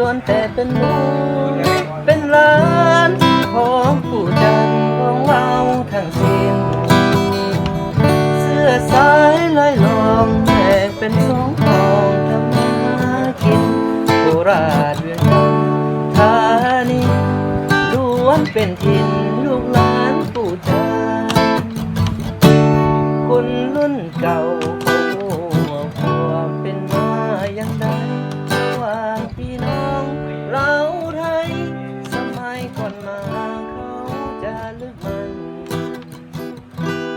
วนแต่เป็นลูกเป็นหลานของผู้จันของเราทั้งสิ้นเสื้อสายลอยลองแตกเป็นสองทองทำมากินโคราชเวียงจันทร์ธานีล้วนเป็นถิ่นลูกหลานผู้จันคนรุ่นเก่าความเป็นมาอย่างใดระหว่างพี่น้องเราไทยสมัยก่อนมาเขาจะลึกมัน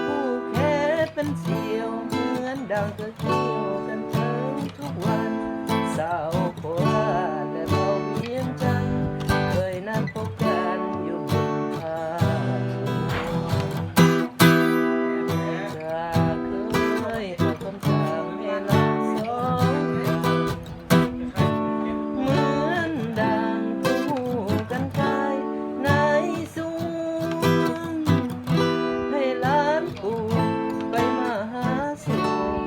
ผู้แค่เป็นเสียวเหมือนดังเกิดเกี่ยวกันทั้งทุกวันสาวโคราชและเผ่าเวียงจันทร์เคยนัดพบกันอยู่บนทางเคยเอาคำถามเวลาสองเหมือนดังคู่กันกายในสวงให้ล้านปู่ไปมาหาสู่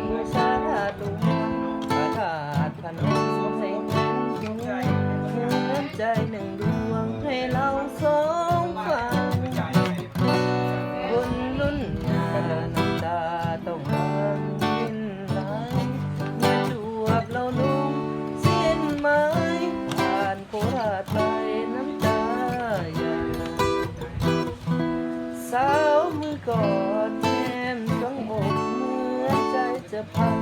บูชาธาตุหลวงพระธาตุพนมให้เห็นดวงเหมือนใจหนึ่งดวงให้เราสองฟังคนรุ่นหน้าน้ำตาต้องพังดินไหลเมื่อจวบเรานุ่งสิ้นไม้ผ่านโคราชไปน้ำตาหยาสาวมือกอดแนมต้องอกเหมือนใจจะพัง